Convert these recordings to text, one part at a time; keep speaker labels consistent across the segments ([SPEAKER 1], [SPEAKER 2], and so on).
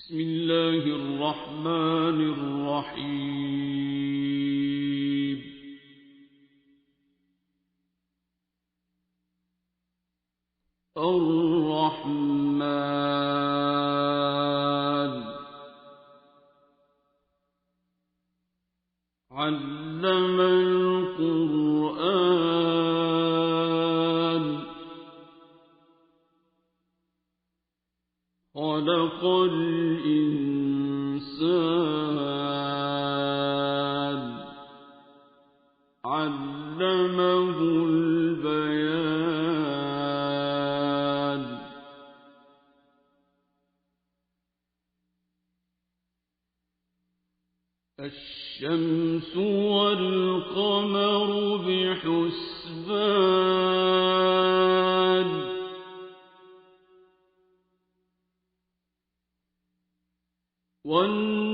[SPEAKER 1] بسم الله الرحمن الرحيم. الرحمن علم القرآن خلق الإنسان علمه البيان. الشمس والقمر بحسبان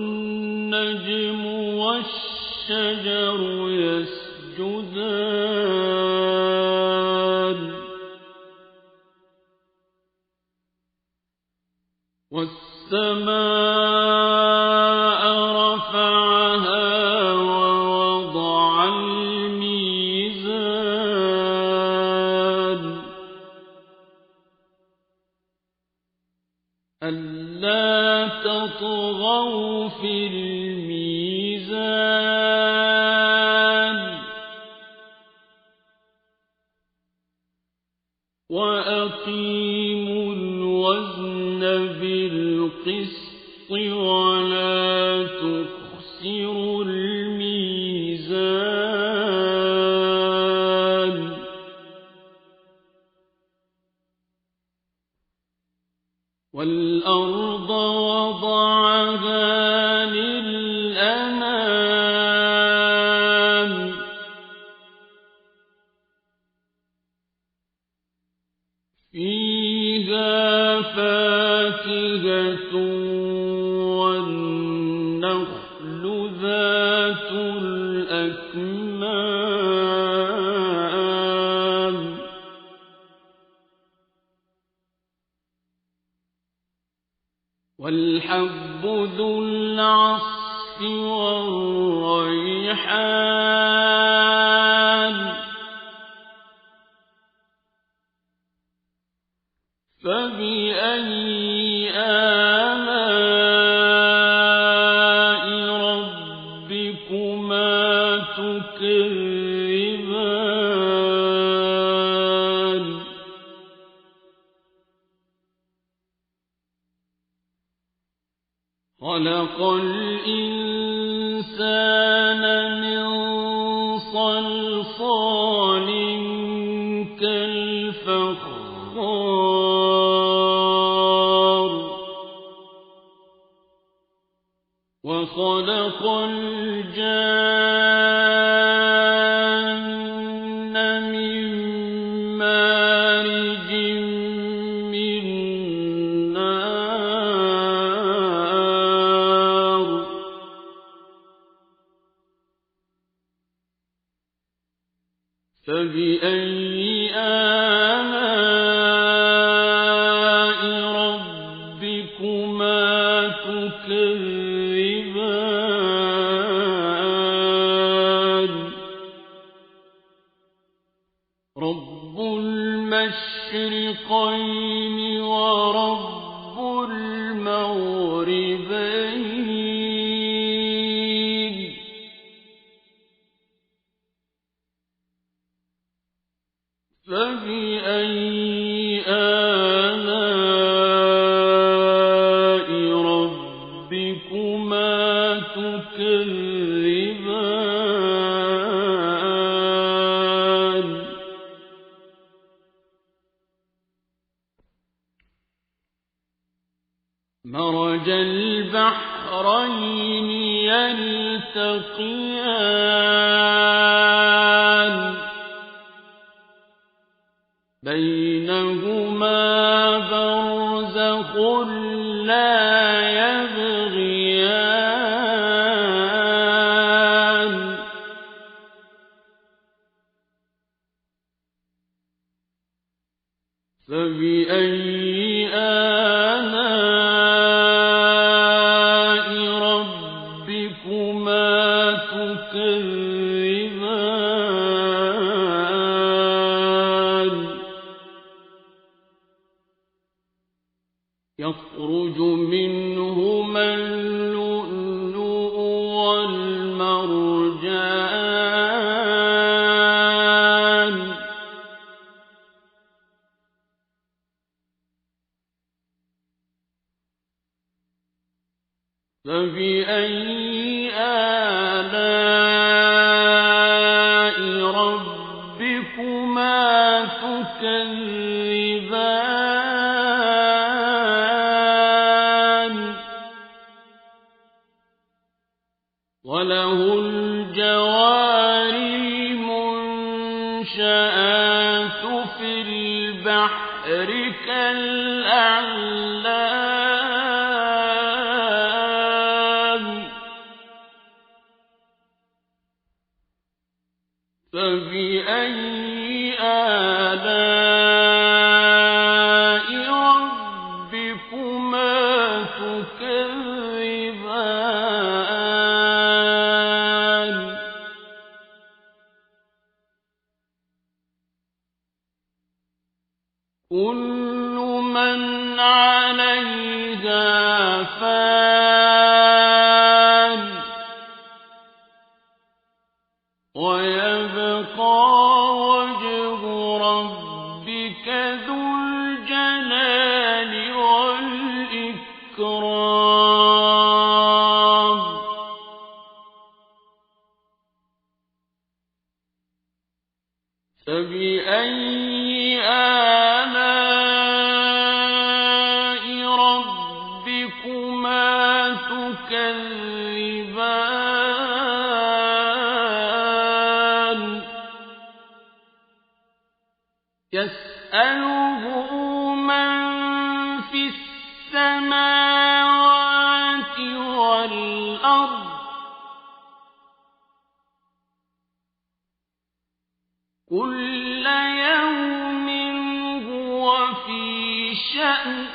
[SPEAKER 1] والنجم والشجر يسجدان والسماء رفعها ووضع الميزان ألا تطغوا في الميزان وأقيموا الوزن بالقسط ولا تخسروا الميزان والأرض وضعها للأنام فيها فاكهة والنخل ذات الأكمام والحب ذو العصف والريحان فبأي آلاء ربكما تكذبان خلق الإنسان من صلصال كالفخار وخلق الجان من مارج من نار فبأي آلاء ربكما تكذبان رب المشرقين ورب المغربين فبأي آلاء ربكما تكذبان مرج البحرين يلتقيان بينهما برزخ لا يبغيان فبأي آلاء يخرج منهما اللؤلؤ والمرجان فبأي آلاء ربكما تكذبان وله الجوار المنشآت في البحر كالأعلام فبأي آلاء ربكما تكذبان كل من عليها فان ويبقى وجه ربك ذو الجلال والإكرام فبأي آلاء ربكما تكذبان يسأله من في السماوات والأرض كل يوم هو في شأن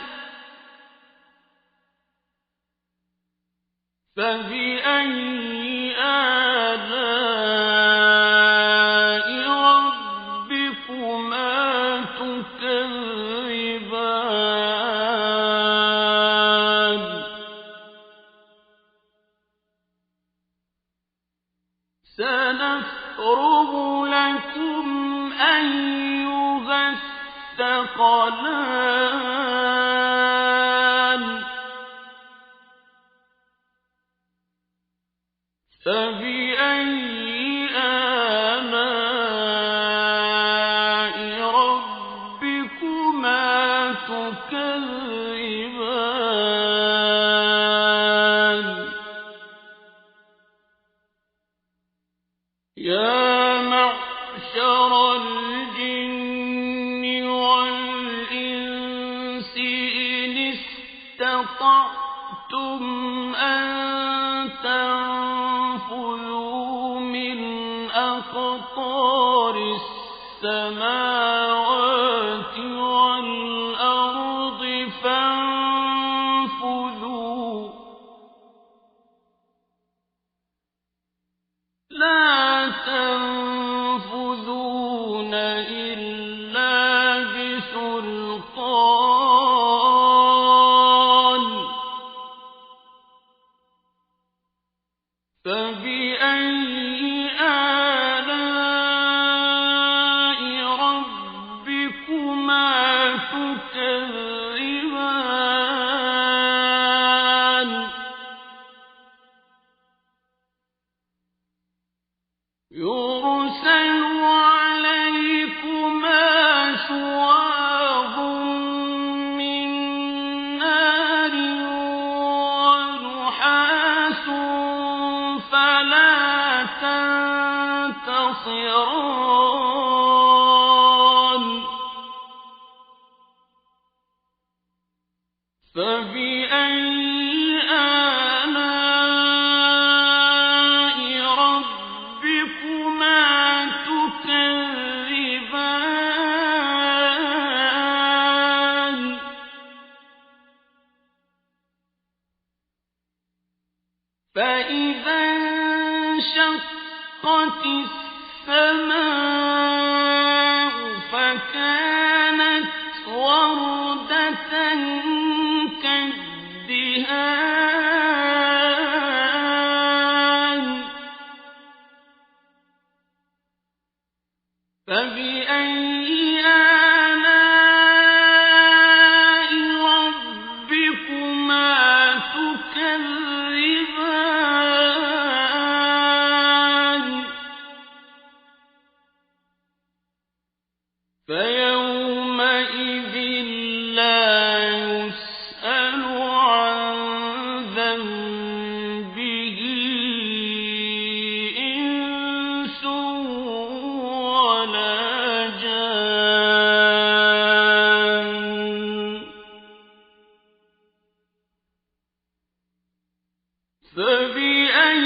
[SPEAKER 1] فبأي آلاء ربكما تكذبان سنفرغ لكم أيها الثقلان فبأي آلاء ربكما تكذبان يا معشر الجن والإنس إن استطعتم أن تنفذوا من أقطار السماوات والأرض فانفذوا لا تنفذون إلا بسلطان فبأي آلاء ربكما تكذبان يرسل عليكما شواظ من نار ونحاس فلا تنتصران فبأي آلاء ربكما تكذبان فإذا انشقت السماء فكانت وردة كالدهان فبأي آلاء ربكما تكذبان فيومئذ لا يسأل عن ذنبه إنس ولا جان فبأي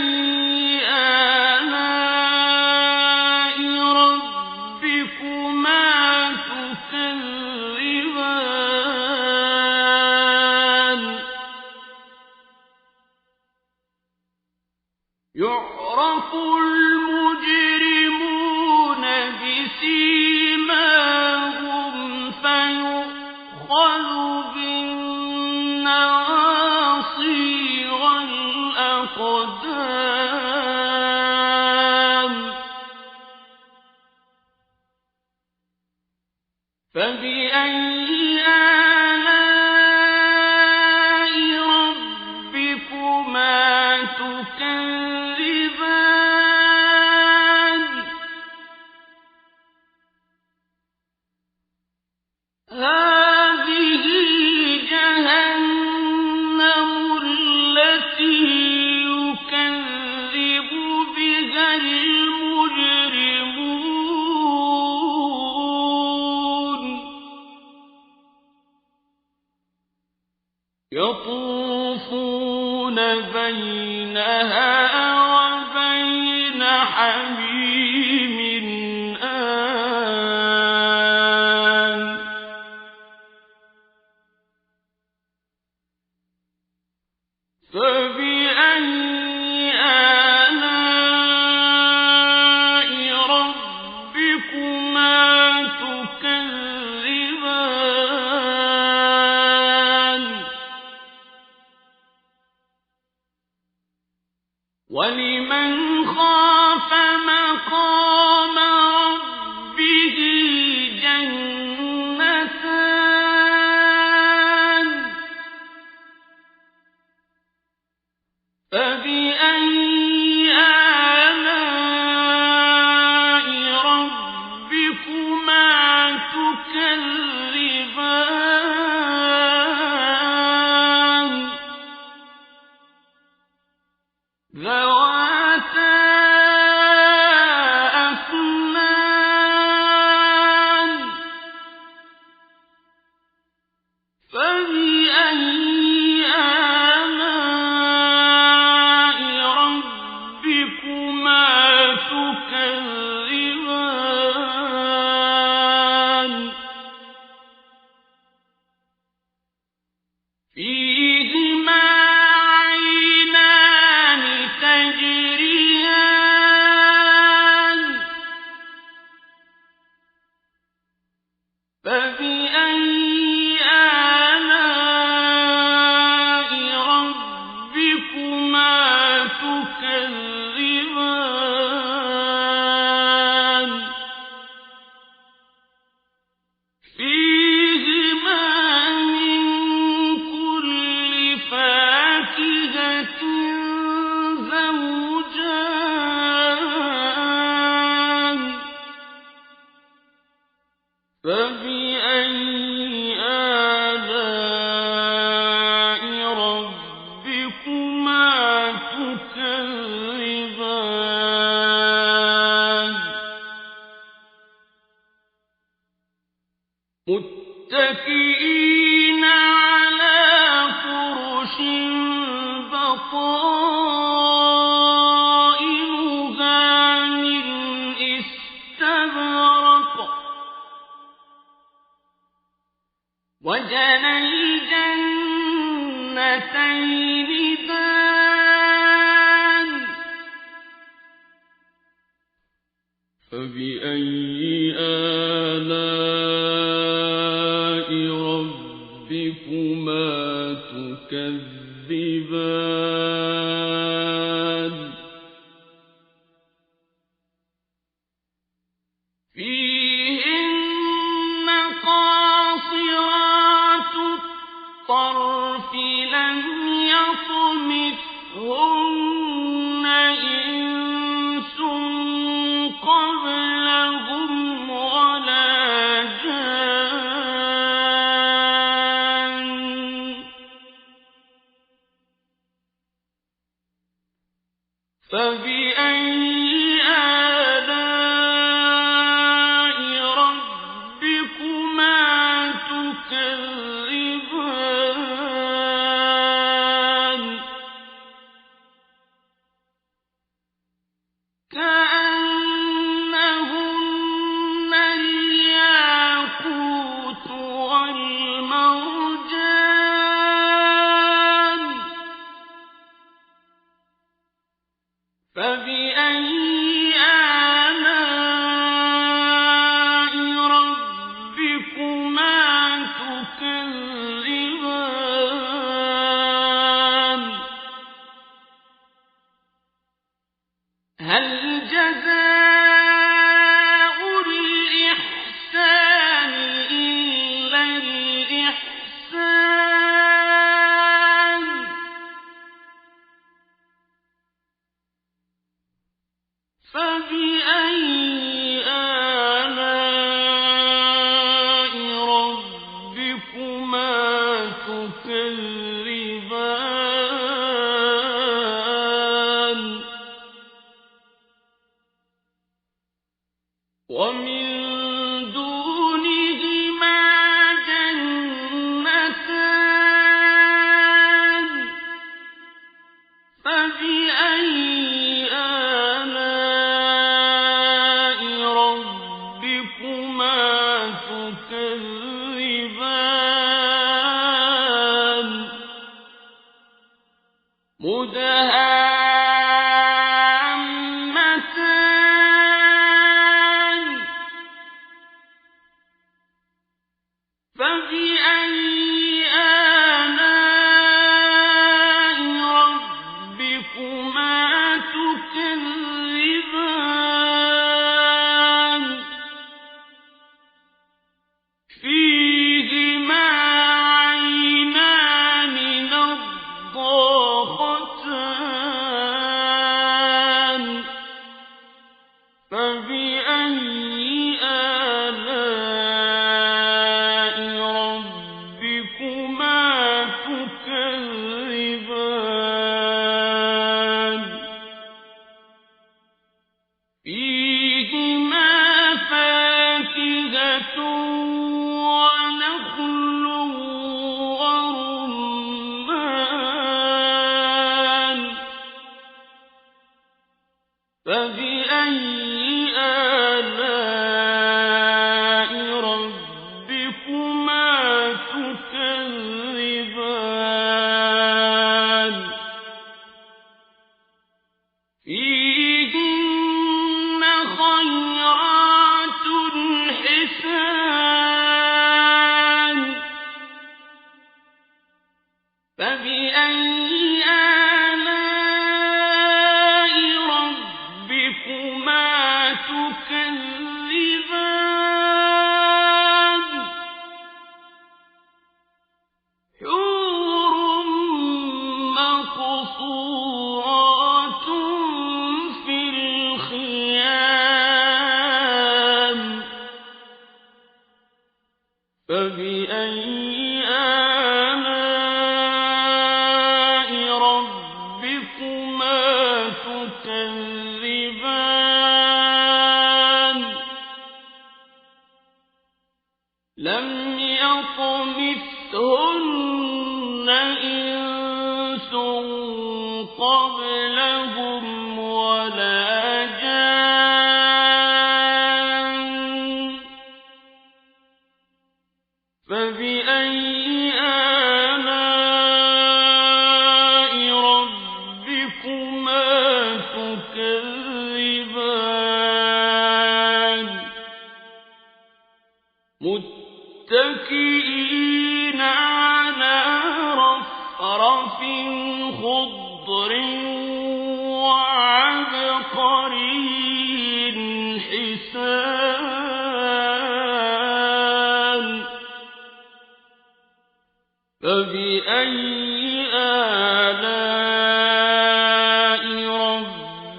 [SPEAKER 1] آلاء ربكما تكذبان يعرف المجرمون بسيماهم فيؤخذ بالنواصي والأقدام فبأي آلاء ربكما تكذبان هذه جهنم التي يكذب بها المجرمون يطوفون بينها وبين حميم آن فبأي آلاء ربكما تكذبان ولمن خاف مقام ربه جنتان فبأي آلاء ربكما تكذبان ذواتا أفنان فبأي آلاء ربكما تكذبان فيهما عينان تجريان فبأي آلاء ربكما تكذبان فيهما من كل فاكهة زوجان فبأي آلاء ربكما تكذبان متكئين على فرش بطائنها من استبرق وجنى الجنتين دان فبأي آلاء ربكما تكذبان فيهن قاصرات الطرف لم يطمثهن إنس قبلهم ولا جان فبأي آلاء ربكما تكذبان كأنهن الياقوت والمرجان فبأي آلاء ربكما تكذبان هل جزاء الإحسان إلا الإحسان فبأي آلاء ربكما تكذبان ومن دونهما جنتان فبأي آلاء ربكما تكذبان مدهامتان فبأي آلاء ربكما تكذبان فيهما عينان نضاختان فبأي آلاء ربكما تكذبان فيهما فاكهة ونخل ورمان فبأي آلاء ربكما تكذبان فيهن خيرات حسان فبأي آلاء ربكما تكذبان حور مقصورات في الخيام فبأي آلاء ربكما تكذبان لم يطمثهن إنس قبلهم ولا جان فبأي آلاء ربكما تكذبان متكئين على رفرف وفرث خضر وعبقري حسان فبأي آلاء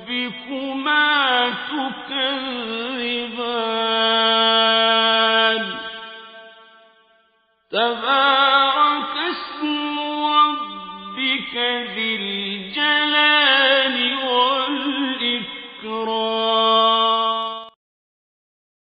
[SPEAKER 1] ربكما تكذبان